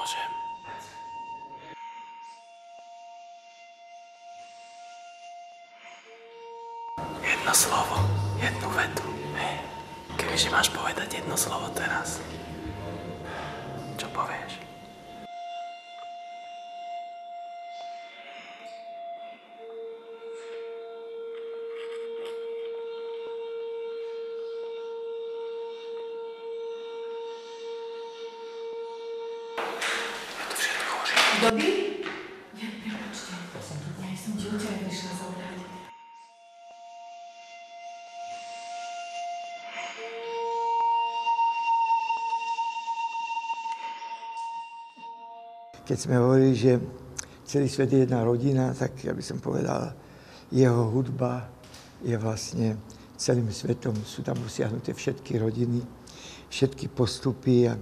Môžem. Jedno slovo, jednu vetu. Hej. Kebyže máš povedať jedno slovo teraz, čo povieš? Je to všetko už. Dobrý? Prepačte. Ja som ti odtiaľ prišla zaujať. Keď sme hovorili, že celý svet je jedna rodina, tak ja by som povedal, jeho hudba je vlastne celým svetom. Sú tam usiahnuté všetky rodiny, všetky postupy a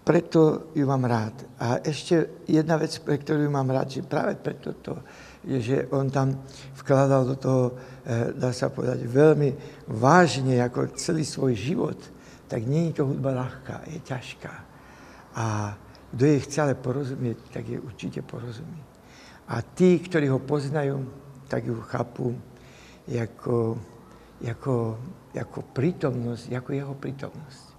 preto ju mám rád. A ešte jedna vec, pre ktorú ju mám rád, že práve preto to je, že on tam vkladal do toho, dá sa povedať, veľmi vážne, ako celý svoj život, tak nie je to hudba ľahká, je ťažká. A kto jej chce ale porozumieť, tak jej určite porozumie. A tí, ktorí ho poznajú, tak ju chápu ako prítomnosť, ako jeho prítomnosť.